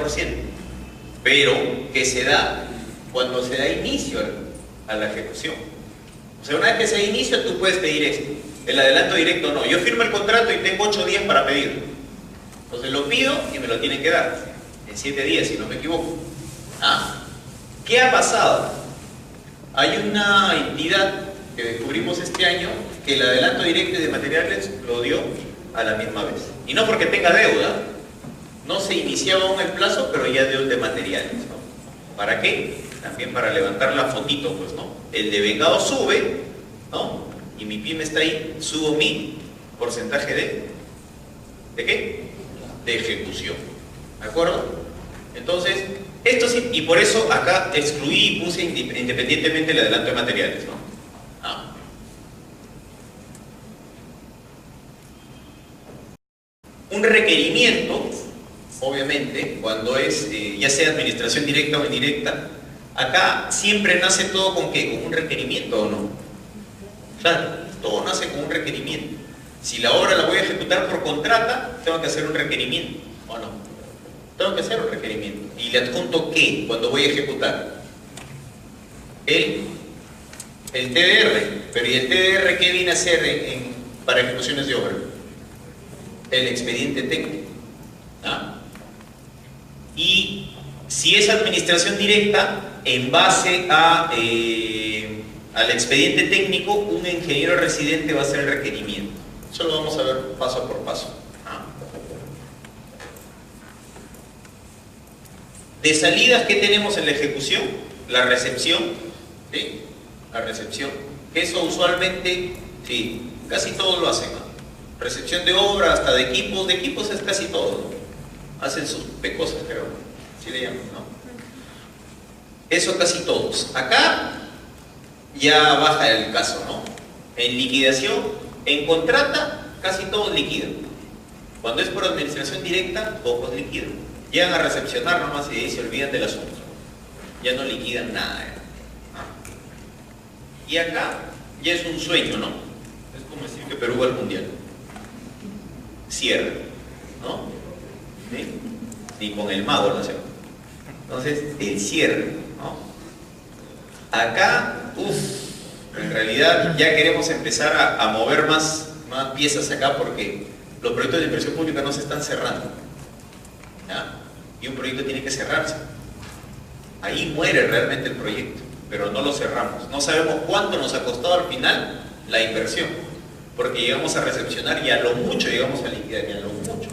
[SPEAKER 1] pero que se da cuando se da inicio a la ejecución. O sea, una vez que se da inicio, tú puedes pedir esto. El adelanto directo no. Yo firmo el contrato y tengo 8 días para pedirlo. Entonces lo pido y me lo tienen que dar en 7 días, si no me equivoco. ¿Ah? ¿Qué ha pasado? Hay una entidad que descubrimos este año que el adelanto directo de materiales lo dio a la misma vez. Y no porque tenga deuda, no se iniciaba aún el plazo, pero ya dio el de materiales, ¿no? ¿Para qué? También para levantar la fotito, pues, ¿no? El de vengado sube, ¿no? Y mi pyme está ahí, subo mi porcentaje ¿de qué? De ejecución, ¿de acuerdo? Entonces, esto sí, y por eso acá excluí y puse independientemente el adelanto de materiales, ¿no? Un requerimiento, obviamente, cuando es ya sea administración directa o indirecta, acá siempre nace todo con ¿qué? ¿Con un requerimiento o no? Claro, todo nace con un requerimiento. Si la obra la voy a ejecutar por contrata, tengo que hacer un requerimiento, ¿o no? Tengo que hacer un requerimiento. ¿Y le adjunto qué cuando voy a ejecutar? El TDR. Pero ¿y el TDR qué viene a hacer para ejecuciones de obra? El expediente técnico. ¿Ah? Y si es administración directa, en base al expediente técnico, un ingeniero residente va a hacer el requerimiento. Eso lo vamos a ver paso por paso. ¿Ah? De salidas, ¿qué tenemos en la ejecución? La recepción. ¿Sí? La recepción. Eso usualmente, sí, casi todos lo hacen, ¿no? Recepción de obra, hasta de equipos es casi todo, ¿no? Hacen sus cosas, pero así le llaman, ¿no? Eso casi todos. Acá ya baja el caso, ¿no? En liquidación, en contrata, casi todos liquidan. Cuando es por administración directa, pocos liquidan. Llegan a recepcionar nomás y ahí se olvidan del asunto. Ya no liquidan nada, ¿eh? Y acá ya es un sueño, ¿no? Es como decir que Perú va al mundial. cierre, ¿no? ¿Sí? Ni con el mago lo hacemos. Entonces, el cierre, ¿no? Acá, en realidad ya queremos empezar a mover más piezas acá porque los proyectos de inversión pública no se están cerrando, ¿ya? Y un proyecto tiene que cerrarse. Ahí muere realmente el proyecto, pero no lo cerramos. No sabemos cuánto nos ha costado al final la inversión, porque llegamos a recepcionar y a lo mucho llegamos a liquidar, y a lo mucho.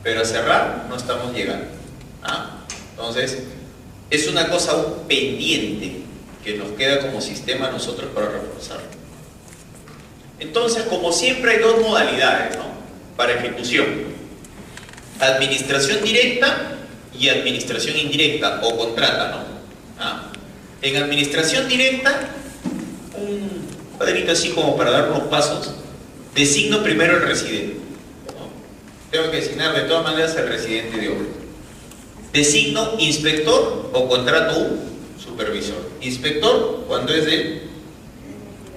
[SPEAKER 1] Pero a cerrar no estamos llegando. Entonces, es una cosa aún pendiente que nos queda como sistema a nosotros para reforzarlo. Entonces, como siempre hay dos modalidades, ¿no?, para ejecución: administración directa y administración indirecta o contrata, ¿no? En administración directa, un cuadrito así como para dar unos pasos, designo primero el residente, ¿no? Tengo que designar de todas maneras el residente de obra. Designo inspector o contrato un supervisor. Inspector cuando es de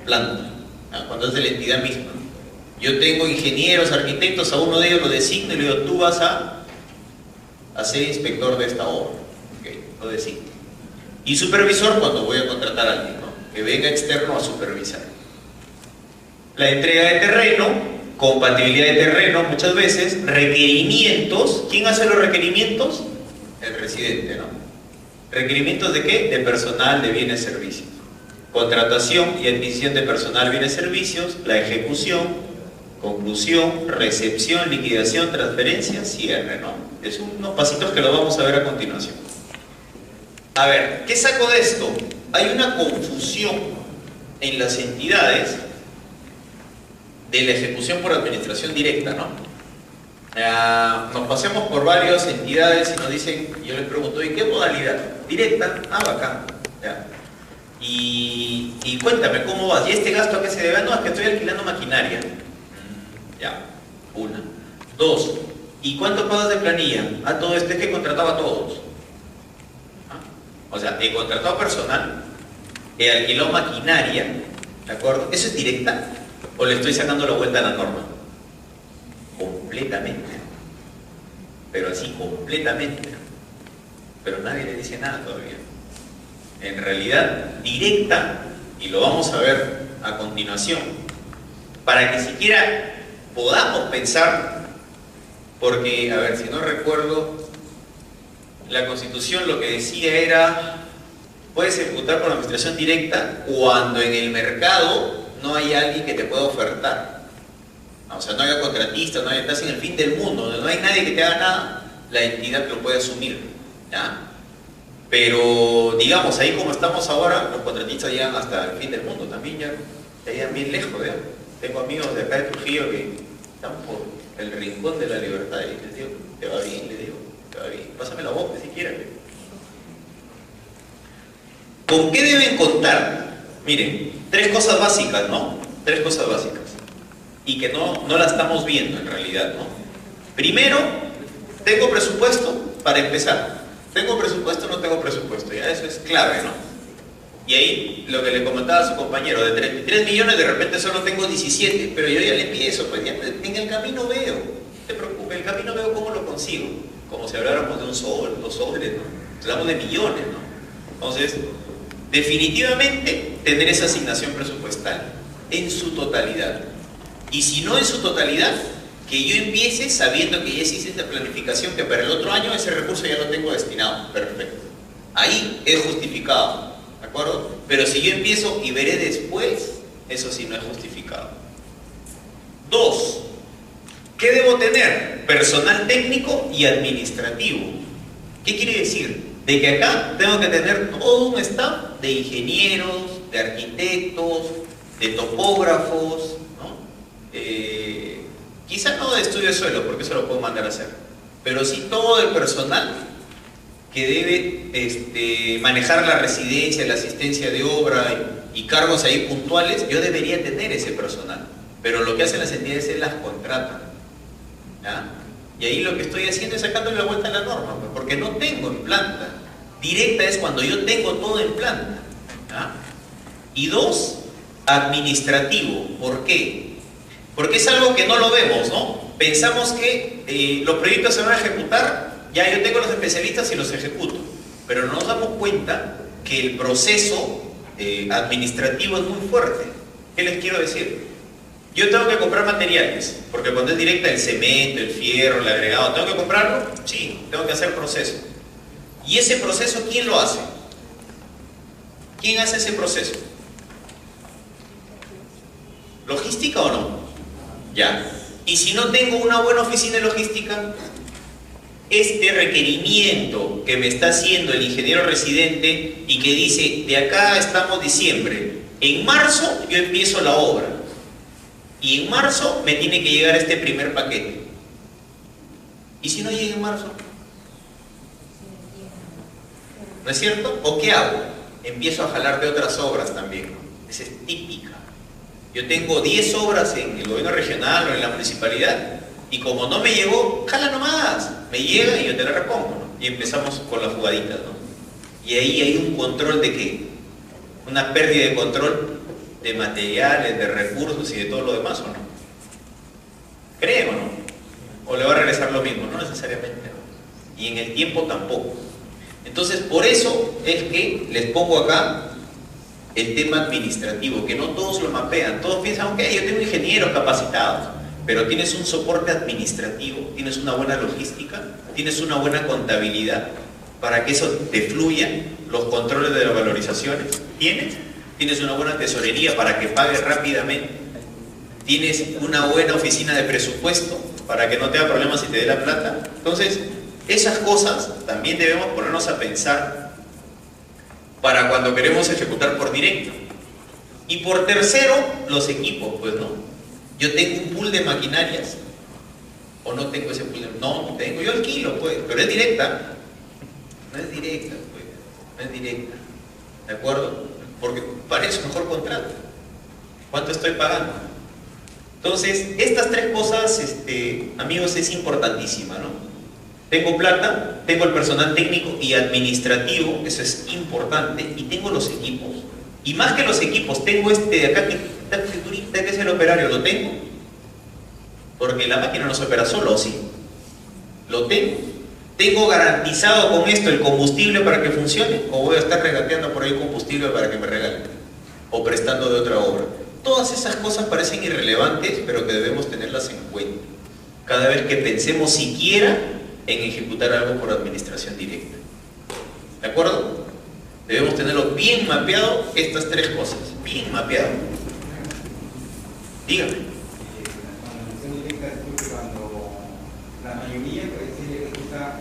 [SPEAKER 1] planta, cuando es de la entidad misma. Yo tengo ingenieros, arquitectos, a uno de ellos lo designo y le digo, tú vas a ser inspector de esta obra. Okay, lo designo. Y supervisor cuando voy a contratar a alguien, ¿no?, que venga externo a supervisar. La entrega de terreno, compatibilidad de terreno muchas veces, requerimientos. ¿Quién hace los requerimientos? El residente, ¿no? ¿Requerimientos de qué? De personal, de bienes, servicios. Contratación y adquisición de personal, bienes, servicios. La ejecución, conclusión, recepción, liquidación, transferencia, cierre, ¿no? Es unos pasitos que los vamos a ver a continuación. A ver, ¿qué saco de esto? Hay una confusión en las entidades de la ejecución por administración directa, ¿no? Nos pasemos por varias entidades y nos dicen, yo les pregunto, ¿y qué modalidad? Directa, bacán, ya. Y cuéntame, ¿cómo vas? ¿Y este gasto a qué se debe? No, es que estoy alquilando maquinaria. Ya, una. Dos, ¿y cuánto pagas de planilla? Todo esto es que he contratado a todos. O sea, he contratado personal, he alquilado maquinaria, ¿de acuerdo? ¿Eso es directa? ¿O le estoy sacando la vuelta a la norma? Completamente. Pero así, completamente. Pero nadie le dice nada todavía. En realidad, directa, y lo vamos a ver a continuación, para que siquiera podamos pensar, porque, a ver, si no recuerdo, la Constitución lo que decía era, puedes ejecutar por administración directa cuando en el mercado no hay alguien que te pueda ofertar. O sea, no haya contratistas, no haya, estás en el fin del mundo, donde no hay nadie que te haga nada, la entidad lo puede asumir, ¿ya? Pero, digamos, ahí como estamos ahora, los contratistas llegan hasta el fin del mundo también, ya llegan bien lejos, ¿ya? Tengo amigos de acá de Trujillo que están por el rincón de la libertad y les digo, te va bien, le digo, te va bien, pásame la boca si quieres. ¿Con qué deben contar? Miren, tres cosas básicas, ¿no? Tres cosas básicas. Y que no la estamos viendo en realidad, ¿no? Primero, ¿tengo presupuesto? Para empezar. ¿Tengo presupuesto o no tengo presupuesto? Ya eso es clave, ¿no? Y ahí, lo que le comentaba a su compañero, de 33 millones de repente solo tengo 17, pero yo ya le empiezo, pues ya en el camino veo, no te preocupes, en el camino veo cómo lo consigo. Como si habláramos de un sol, 2 soles, ¿no? Hablamos de millones, ¿no? Entonces, definitivamente, tener esa asignación presupuestal en su totalidad. Y si no en su totalidad, que yo empiece sabiendo que ya hice esta planificación, que para el otro año ese recurso ya lo tengo destinado. Perfecto. Ahí es justificado, ¿de acuerdo? Pero si yo empiezo y veré después, eso sí no es justificado. 2. ¿Qué debo tener? Personal técnico y administrativo. ¿Qué quiere decir? De que acá tengo que tener todo un staff de ingenieros, de arquitectos, de topógrafos, ¿no? Quizá no de estudio de suelo, porque eso lo puedo mandar a hacer, pero sí todo el personal que debe manejar la residencia, la asistencia de obra y cargos ahí puntuales. Yo debería tener ese personal, pero lo que hacen las entidades es las contratan, ¿ya? Y ahí lo que estoy haciendo es sacándole la vuelta a la norma, porque no tengo en planta. Directa es cuando yo tengo todo en planta, ¿ya? Y 2, administrativo. ¿Por qué? Porque es algo que no lo vemos, ¿no? Pensamos que los proyectos se van a ejecutar, ya yo tengo los especialistas y los ejecuto, pero no nos damos cuenta que el proceso administrativo es muy fuerte. ¿Qué les quiero decir? Yo tengo que comprar materiales, porque cuando es directa el cemento, el fierro, el agregado, ¿tengo que comprarlo? Sí, tengo que hacer proceso. ¿Y ese proceso quién lo hace? ¿Quién hace ese proceso? ¿Logística o no? Ya. Y si no tengo una buena oficina de logística, este requerimiento que me está haciendo el ingeniero residente y que dice, de acá estamos diciembre, en marzo yo empiezo la obra y en marzo me tiene que llegar este primer paquete. ¿Y si no llega en marzo? ¿No es cierto? ¿O qué hago? Empiezo a jalar de otras obras también. Esa es típica. Yo tengo 10 obras en el gobierno regional o en la municipalidad y como no me llegó, jala nomás. Me llega y yo te la repongo, ¿no? Y empezamos con las jugaditas, ¿no? Y ahí hay un control de ¿qué? Una pérdida de control de materiales, de recursos y de todo lo demás, ¿o no? ¿Creen o no? ¿O le va a regresar lo mismo? No necesariamente, ¿no? Y en el tiempo tampoco. Entonces, por eso es que les pongo acá el tema administrativo, que no todos lo mapean. Todos piensan, ok, yo tengo ingenieros capacitados, pero tienes un soporte administrativo, tienes una buena logística, tienes una buena contabilidad para que eso te fluya, los controles de las valorizaciones, ¿tienes una buena tesorería para que pagues rápidamente? ¿Tienes una buena oficina de presupuesto para que no te haga problemas si te dé la plata? Entonces, esas cosas también debemos ponernos a pensar para cuando queremos ejecutar por directo. Y por tercero, los equipos, pues no. Yo tengo un pool de maquinarias, o no tengo ese pool de... No tengo, yo alquilo, pues, pero es directa. No es directa, pues, no es directa. ¿De acuerdo? Porque para eso mejor contrato. ¿Cuánto estoy pagando? Entonces, estas tres cosas, amigos, es importantísima, ¿no? Tengo plata, tengo el personal técnico y administrativo, eso es importante, y tengo los equipos. Y más que los equipos, tengo de acá, esta escriturita que es el operario, ¿lo tengo? Porque la máquina no se opera solo, ¿o sí? ¿Lo tengo? ¿Tengo garantizado con esto el combustible para que funcione? ¿O voy a estar regateando por ahí combustible para que me regalen? ¿O prestando de otra obra? Todas esas cosas parecen irrelevantes, pero que debemos tenerlas en cuenta cada vez que pensemos siquiera en ejecutar algo por administración directa. ¿De acuerdo? Debemos tenerlo bien mapeado, estas tres cosas. Bien mapeado. Dígame.
[SPEAKER 3] Cuando la mayoría se ejecuta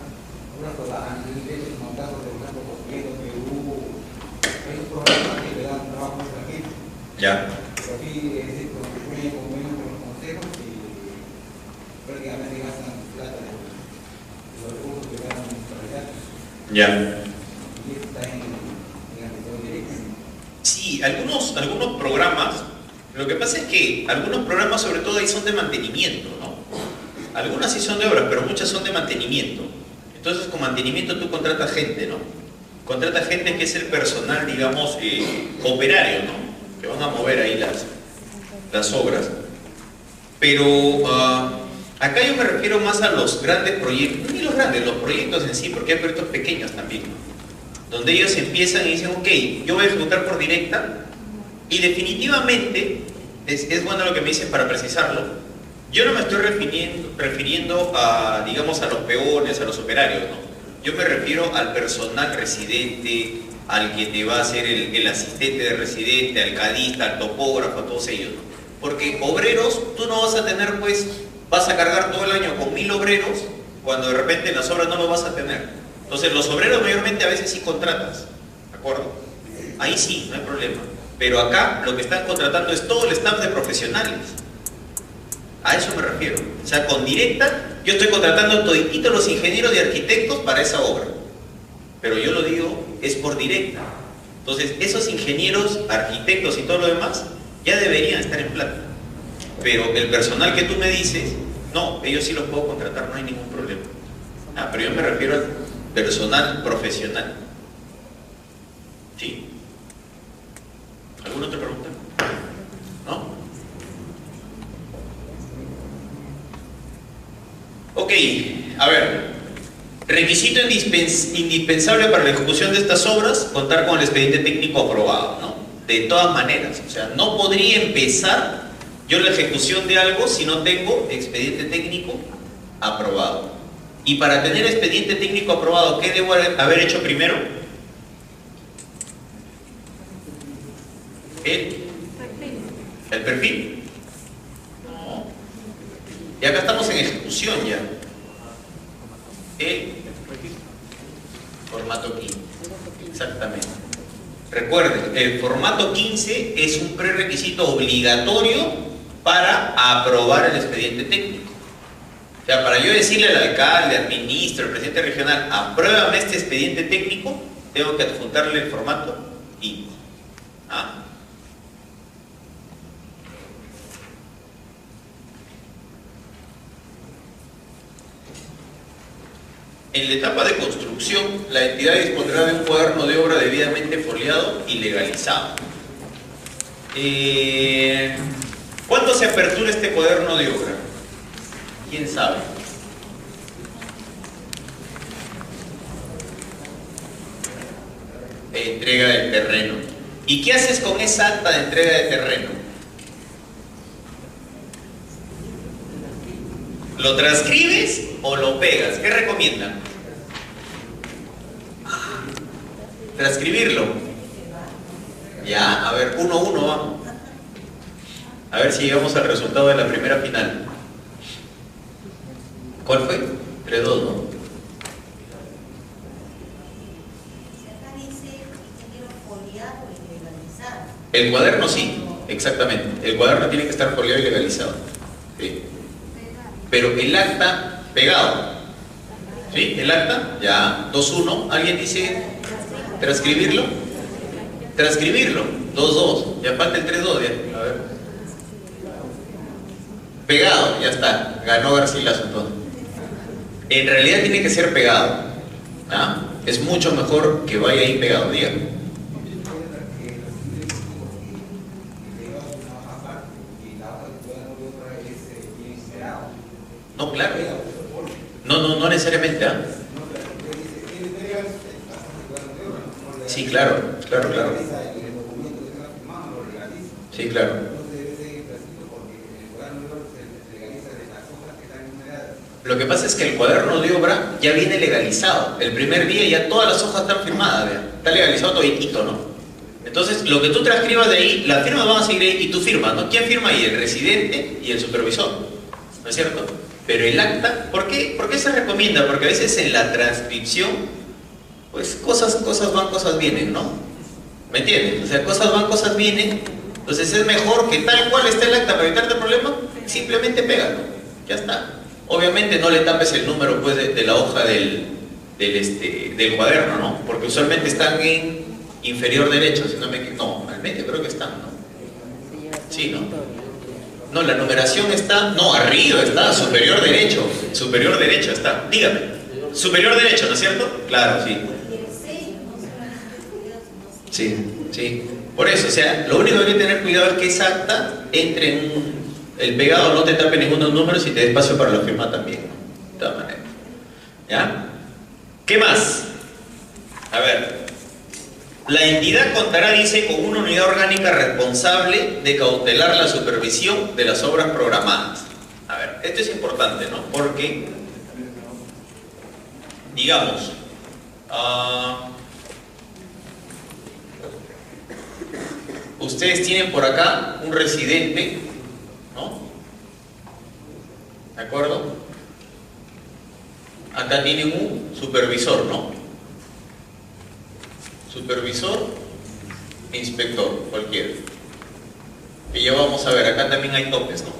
[SPEAKER 3] una sola antes como casos de una proposición que hubo esos programas que le dan trabajo a la gente.
[SPEAKER 1] Ya.
[SPEAKER 3] Pero aquí se construyen convenios con los consejos y prácticamente gastan plata de los recursos que ganan la municipalidad.
[SPEAKER 1] Ya.
[SPEAKER 3] Y está en la gestión directa.
[SPEAKER 1] Sí, algunos programas, lo que pasa es que algunos programas sobre todo ahí son de mantenimiento, ¿no? Algunas sí son de obras, pero muchas son de mantenimiento. Entonces con mantenimiento tú contratas gente, ¿no? Contratas gente que es el personal, digamos, operario, ¿no? Que van a mover ahí las obras. Pero acá yo me refiero más a los grandes proyectos, ni los grandes, los proyectos en sí, porque hay proyectos pequeños también, ¿no? Donde ellos empiezan y dicen, ok, yo voy a ejecutar por directa, y definitivamente, es bueno lo que me dicen para precisarlo, yo no me estoy refiriendo a, digamos, a los peones, a los operarios, ¿no? Yo me refiero al personal residente, al que te va a hacer el asistente de residente, al cadista, al topógrafo, a todos ellos, ¿no? Porque obreros, tú no vas a tener, pues, vas a cargar todo el año con 1000 obreros, cuando de repente en las obras no lo vas a tener. Entonces los obreros mayormente a veces sí contratas, ¿de acuerdo? Ahí sí, no hay problema. Pero acá lo que están contratando es todo el staff de profesionales. A eso me refiero. O sea, con directa, yo estoy contratando todititos los ingenieros y arquitectos para esa obra. Pero yo lo digo, es por directa. Entonces, esos ingenieros, arquitectos y todo lo demás, ya deberían estar en plata. Pero el personal que tú me dices, no, ellos sí los puedo contratar, no hay ningún problema. Pero yo me refiero al personal profesional. ¿Sí? ¿Alguna otra pregunta? ¿No? Ok, a ver. Requisito indispensable para la ejecución de estas obras, contar con el expediente técnico aprobado, ¿no? De todas maneras, o sea, no podría empezar yo la ejecución de algo si no tengo expediente técnico aprobado. Y para tener expediente técnico aprobado, ¿qué debo haber hecho primero? ¿El perfil? No. Y acá estamos en ejecución ya. El formato 15. Exactamente. Recuerden, el formato 15 es un prerequisito obligatorio para aprobar el expediente técnico. O sea, para yo decirle al alcalde, al ministro, al presidente regional, apruébame este expediente técnico, tengo que adjuntarle el formato 15. ¿Ah? En la etapa de construcción, la entidad dispondrá de un cuaderno de obra debidamente foliado y legalizado. ¿Cuándo se apertura este cuaderno de obra? ¿Quién sabe? Entrega del terreno. ¿Y qué haces con esa acta de entrega de terreno? ¿Lo transcribes o lo pegas? ¿Qué recomiendan? Transcribirlo. Ya, a ver, 1-1 vamos. A ver si llegamos al resultado de la primera final. ¿Cuál fue? 3-2, ¿no?
[SPEAKER 2] Acá dice ingeniero foliado y legalizado.
[SPEAKER 1] El cuaderno sí, exactamente. El cuaderno tiene que estar foliado y legalizado. Sí. Pero el acta pegado. ¿Sí? El acta, ya, 2-1. ¿Alguien dice transcribirlo? Transcribirlo, 2-2. Ya falta el 3-2, ya. A ver. Pegado, ya está. Ganó Garcilaso entonces. En realidad tiene que ser pegado. ¿Ah? Es mucho mejor que vaya ahí pegado, dígame. No, claro. No necesariamente, ¿ah? Sí, claro. Sí, claro. Lo que pasa es que el cuaderno de obra ya viene legalizado. El primer día ya todas las hojas están firmadas, ¿vea? Está legalizado toditito, ¿no? Entonces, lo que tú transcribas de ahí, las firmas van a seguir ahí y tú firmas, ¿no? ¿Quién firma ahí? El residente y el supervisor, ¿no es cierto? Pero el acta, ¿por qué se recomienda? Porque a veces en la transcripción, pues cosas van, cosas vienen, ¿no? ¿Me entiendes? O sea, cosas van, cosas vienen. Entonces es mejor que tal cual esté el acta para evitarte problemas, simplemente pégalo, ya está. Obviamente no le tapes el número pues de la hoja del cuaderno, ¿no? Porque usualmente están en inferior derecho, si no me equivoco. No, al medio creo que están, ¿no? Sí, ¿no? No, la numeración está, no, arriba está, superior derecho está, dígame, superior derecho, ¿no es cierto? Claro, sí. Sí, por eso, o sea, lo único que hay que tener cuidado es que esa acta entre en el pegado, no te tape ninguno de los números y te dé espacio para la firma también, ¿no? De todas maneras. ¿Ya? ¿Qué más? A ver. La entidad contará, dice, con una unidad orgánica responsable de cautelar la supervisión de las obras programadas. A ver, esto es importante, ¿no? Porque, digamos, ustedes tienen por acá un residente, ¿no? ¿De acuerdo? Acá tienen un supervisor, ¿no? Supervisor, inspector, cualquiera. Y ya vamos a ver, acá también hay topes, ¿no?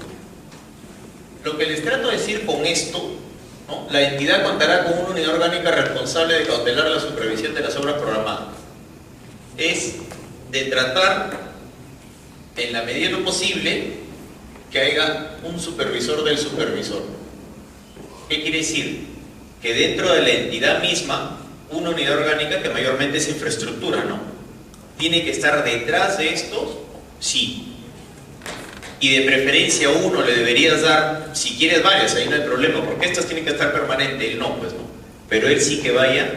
[SPEAKER 1] Lo que les trato de decir con esto, ¿no? La entidad contará con una unidad orgánica responsable de cautelar la supervisión de las obras programadas. Es de tratar, en la medida de lo posible, que haya un supervisor del supervisor. ¿Qué quiere decir? Que dentro de la entidad misma, una unidad orgánica, que mayormente es infraestructura, ¿no? ¿Tiene que estar detrás de estos? Sí. y de preferencia uno le deberías dar, si quieres varios, ahí no hay problema, porque estos tienen que estar permanentes, él no, pues no. Pero él sí que vaya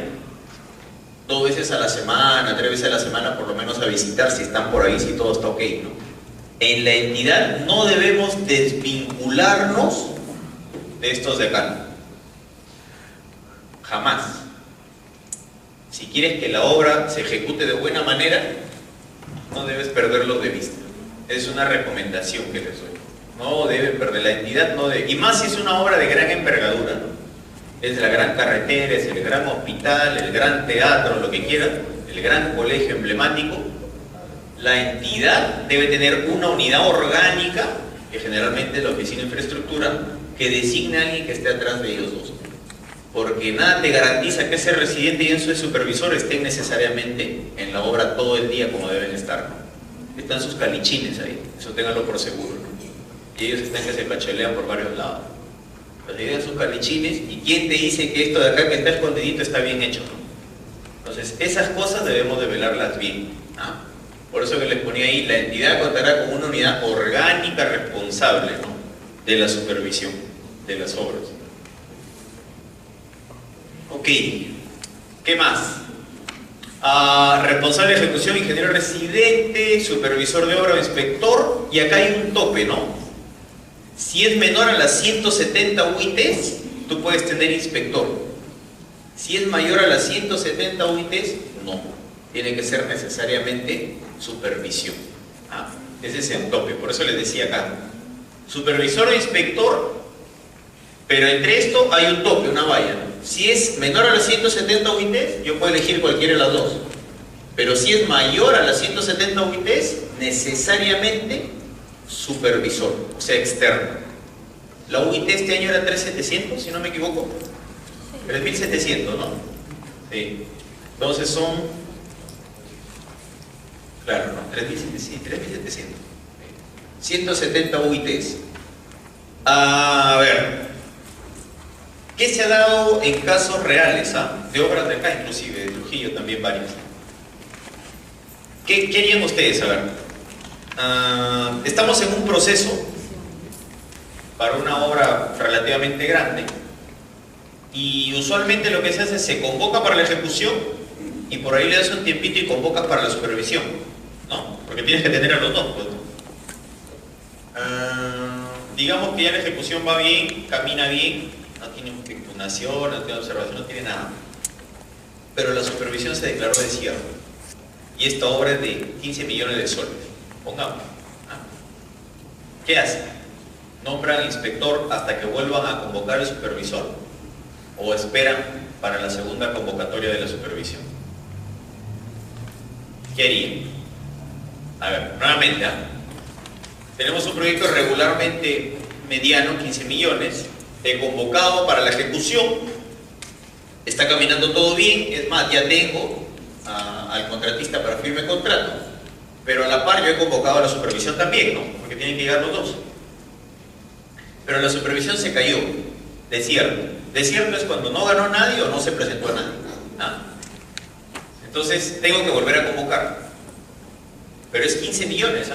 [SPEAKER 1] 2 veces a la semana, 3 veces a la semana por lo menos a visitar si están por ahí, si todo está ok, ¿no? En la entidad no debemos desvincularnos de estos de acá. Jamás. Si quieres que la obra se ejecute de buena manera, no debes perderlos de vista. Es una recomendación que les doy. No deben perder la entidad, no debe, y más si es una obra de gran envergadura, ¿no? Es la gran carretera, es el gran hospital, el gran teatro, lo que quieran, el gran colegio emblemático. La entidad debe tener una unidad orgánica, que generalmente es la oficina de infraestructura, que designe a alguien que esté atrás de ellos dos. Porque nada te garantiza que ese residente y ese supervisor estén necesariamente en la obra todo el día como deben estar, ¿no? Están sus calichines ahí, eso ténganlo por seguro, ¿no? Y ellos están que se cachelean por varios lados. Entonces llegan sus calichines y ¿quién te dice que esto de acá que está escondidito está bien hecho, ¿no? Entonces esas cosas debemos de velarlas bien, ¿no? Por eso que les ponía ahí, la entidad contará con una unidad orgánica responsable, ¿no?, de la supervisión de las obras. Ok, ¿qué más? Responsable de ejecución, ingeniero residente, supervisor de obra o inspector, y acá hay un tope, ¿no? Si es menor a las 170 UITs, tú puedes tener inspector. Si es mayor a las 170 UITs, no. Tiene que ser necesariamente supervisión. Ese es el tope, por eso les decía acá. Supervisor o inspector, pero entre esto hay un tope, una valla, ¿no? Si es menor a las 170 UITs, yo puedo elegir cualquiera de las dos. Pero si es mayor a las 170 UITs, necesariamente supervisor, o sea, externo. La UIT este año era 3.700, si no me equivoco. 3.700, ¿no? Sí. Entonces son, claro, ¿no? 3.700. 170 UITs. A ver, ¿qué se ha dado en casos reales, de obras de acá, inclusive de Trujillo también varias? ¿Qué harían ustedes? A ver, estamos en un proceso para una obra relativamente grande y usualmente lo que se hace es se convoca para la ejecución y por ahí le das un tiempito y convocas para la supervisión, ¿no? Porque tienes que tener a los dos, pues. Digamos que ya la ejecución va bien, camina bien, no tiene impugnación, no tiene observación, no tiene nada, pero la supervisión se declaró de cierre y esta obra es de 15 millones de soles, pongamos. ¿Qué hacen? ¿Nombran inspector hasta que vuelvan a convocar al supervisor o esperan para la segunda convocatoria de la supervisión? ¿Qué harían? A ver, nuevamente, tenemos un proyecto regularmente mediano, 15 millones, he convocado para la ejecución, está caminando todo bien, es más, ya tengo al contratista para firme contrato, pero a la par yo he convocado a la supervisión también, ¿no? Porque tienen que llegar los dos. Pero la supervisión se cayó, desierto. Desierto es cuando no ganó nadie o no se presentó a nadie. Entonces tengo que volver a convocar. Pero es 15 millones,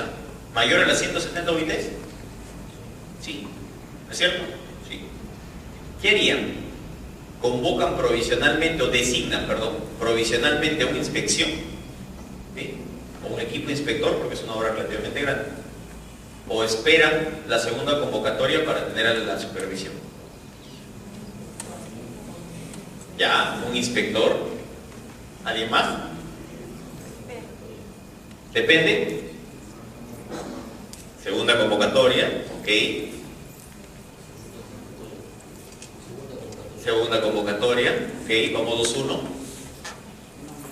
[SPEAKER 1] mayor a las 170 UITs. Sí, ¿no es cierto? Sí. ¿Qué harían? Convocan provisionalmente o designan, provisionalmente a una inspección, ¿sí?, o un equipo inspector, porque es una obra relativamente grande, o esperan la segunda convocatoria para tener a la supervisión. Ya, un inspector. ¿Alguien más? Depende. Segunda convocatoria, ok. Segunda convocatoria, ok, vamos 2-1.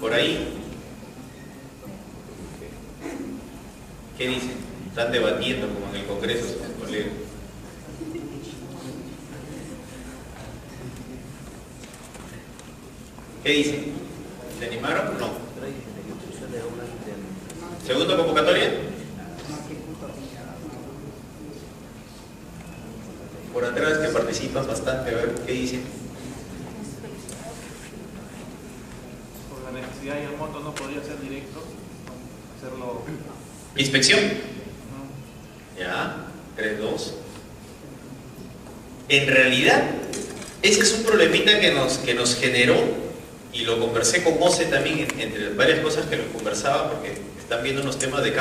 [SPEAKER 1] Por ahí. ¿Qué dicen? Están debatiendo como en el Congreso, sus colegas. ¿Qué dicen? ¿Se animaron o no? ¿Segunda convocatoria? Por atrás que participan bastante, a ver, ¿qué dicen?
[SPEAKER 5] Por la necesidad y el monto no podría ser directo, hacerlo...
[SPEAKER 1] ¿Inspección? Ya. 3.2. En realidad, ese es un problemita que nos generó, y lo conversé con Mose también, entre varias cosas que lo conversaba, porque están viendo unos temas de